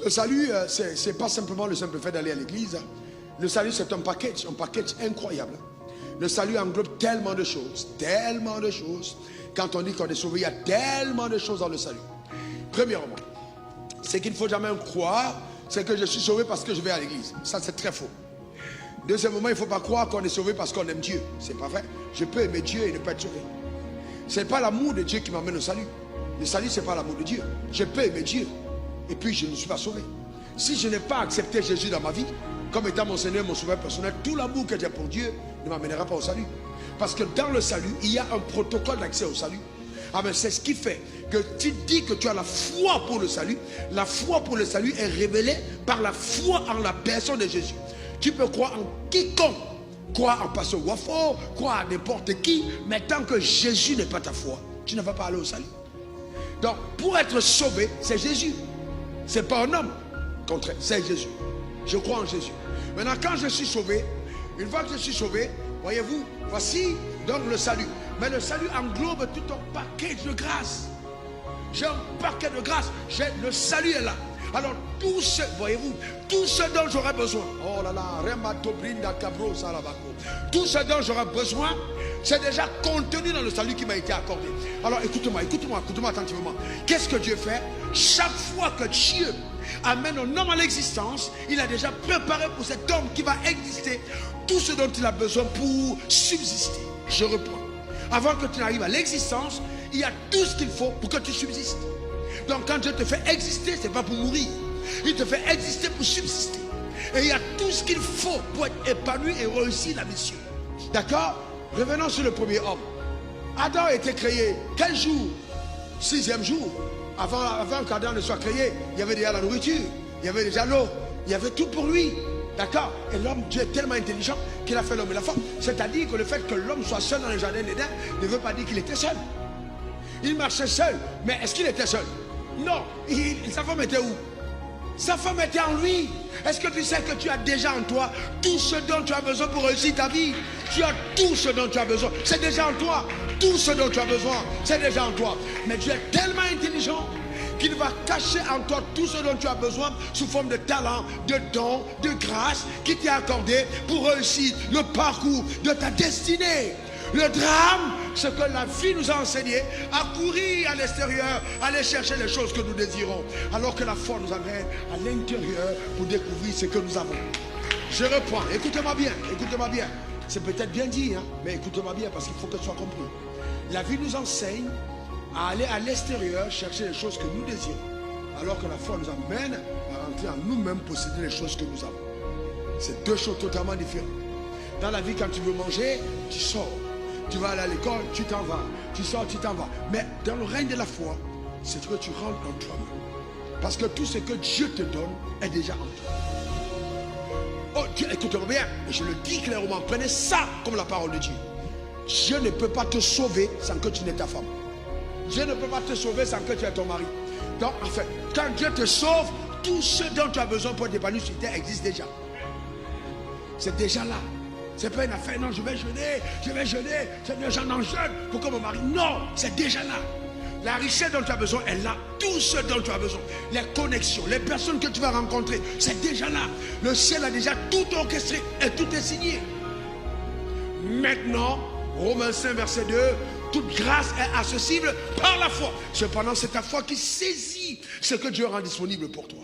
Le salut, c'est pas simplement le simple fait d'aller à l'église. Le salut, c'est un package incroyable. Le salut englobe tellement de choses, tellement de choses. Quand on dit qu'on est sauvé, il y a tellement de choses dans le salut. Premièrement, c'est qu'il ne faut jamais croire, c'est que je suis sauvé parce que je vais à l'église. Ça, c'est très faux. Deuxièmement, il ne faut pas croire qu'on est sauvé parce qu'on aime Dieu. C'est pas vrai. Je peux aimer Dieu et ne pas être sauvé. Ce n'est pas l'amour de Dieu qui m'amène au salut. Le salut, ce n'est pas l'amour de Dieu. Je peux aimer Dieu et puis je ne suis pas sauvé. Si je n'ai pas accepté Jésus dans ma vie comme étant mon Seigneur, mon sauveur personnel, tout l'amour que j'ai pour Dieu ne m'amènera pas au salut. Parce que dans le salut, il y a un protocole d'accès au salut. Ah ben c'est ce qui fait que tu dis que tu as la foi pour le salut. La foi pour le salut est révélée par la foi en la personne de Jésus. Tu peux croire en quiconque, croire en Pasteur Wafo, croire à n'importe qui, mais tant que Jésus n'est pas ta foi, tu ne vas pas aller au salut. Donc pour être sauvé, c'est Jésus. C'est pas un homme. Contraire, c'est Jésus. Je crois en Jésus. Maintenant, quand je suis sauvé, une fois que je suis sauvé, voyez-vous, voici donc le salut. Mais le salut englobe tout un paquet de grâce. J'ai un paquet de grâce. Le salut est là. Alors, tout ce, voyez-vous, tout ce dont j'aurai besoin. Oh là là, tout ce dont j'aurai besoin, c'est déjà contenu dans le salut qui m'a été accordé. Alors, écoutez-moi attentivement. Qu'est-ce que Dieu fait? Chaque fois que Dieu amène un homme à l'existence, il a déjà préparé pour cet homme qui va exister tout ce dont il a besoin pour subsister. Je reprends. Avant que tu n'arrives à l'existence, il y a tout ce qu'il faut pour que tu subsistes. Donc quand Dieu te fait exister, ce n'est pas pour mourir. Il te fait exister pour subsister. Et il y a tout ce qu'il faut pour être épanoui et réussir la mission. D'accord? Revenons sur le premier homme. Adam a été créé quel jour? 6e jour. Avant qu'Adam ne soit créé, il y avait déjà la nourriture, il y avait déjà l'eau, il y avait tout pour lui. D'accord? Et l'homme, Dieu est tellement intelligent qu'il a fait l'homme et la femme. C'est-à-dire que le fait que l'homme soit seul dans le jardin d'Éden ne veut pas dire qu'il était seul. Il marchait seul. Mais est-ce qu'il était seul? Non. Sa femme était où? Sa femme était en lui. Est-ce que tu sais que tu as déjà en toi tout ce dont tu as besoin pour réussir ta vie? Tu as tout ce dont tu as besoin. C'est déjà en toi. Tout ce dont tu as besoin, c'est déjà en toi. Mais Dieu est tellement intelligent qu'il va cacher en toi tout ce dont tu as besoin sous forme de talent, de dons, de grâce qui t'est accordé pour réussir le parcours de ta destinée. Le drame, c'est que la vie nous a enseigné à courir à l'extérieur, à aller chercher les choses que nous désirons, alors que la foi nous amène à l'intérieur pour découvrir ce que nous avons. Je reprends, écoutez-moi bien, écoutez-moi bien. C'est peut-être bien dit, hein, mais écoutez-moi bien parce qu'il faut que ce soit compris. La vie nous enseigne à aller à l'extérieur chercher les choses que nous désirons, alors que la foi nous amène à rentrer en nous-mêmes, posséder les choses que nous avons. C'est deux choses totalement différentes. Dans la vie, quand tu veux manger, tu sors. Tu vas aller à l'école, tu t'en vas. Tu sors, tu t'en vas. Mais dans le règne de la foi, c'est que tu rentres en toi-même. Parce que tout ce que Dieu te donne est déjà en toi. Oh, écoutez-moi bien, et je le dis clairement, prenez ça comme la parole de Dieu. Dieu ne peut pas te sauver sans que tu n'aies ta femme. Dieu ne peut pas te sauver sans que tu aies ton mari. Donc, en fait, quand Dieu te sauve, tout ce dont tu as besoin pour t'épanouir sur terre existe déjà. C'est déjà là. C'est pas une affaire, non, je vais jeûner, Seigneur, j'en en jeûne pour que mon mari. Non, c'est déjà là. La richesse dont tu as besoin est là. Tout ce dont tu as besoin, les connexions, les personnes que tu vas rencontrer, c'est déjà là. Le ciel a déjà tout orchestré et tout est signé. Maintenant, Romains 5, verset 2, toute grâce est accessible par la foi. Cependant, c'est ta foi qui saisit ce que Dieu rend disponible pour toi.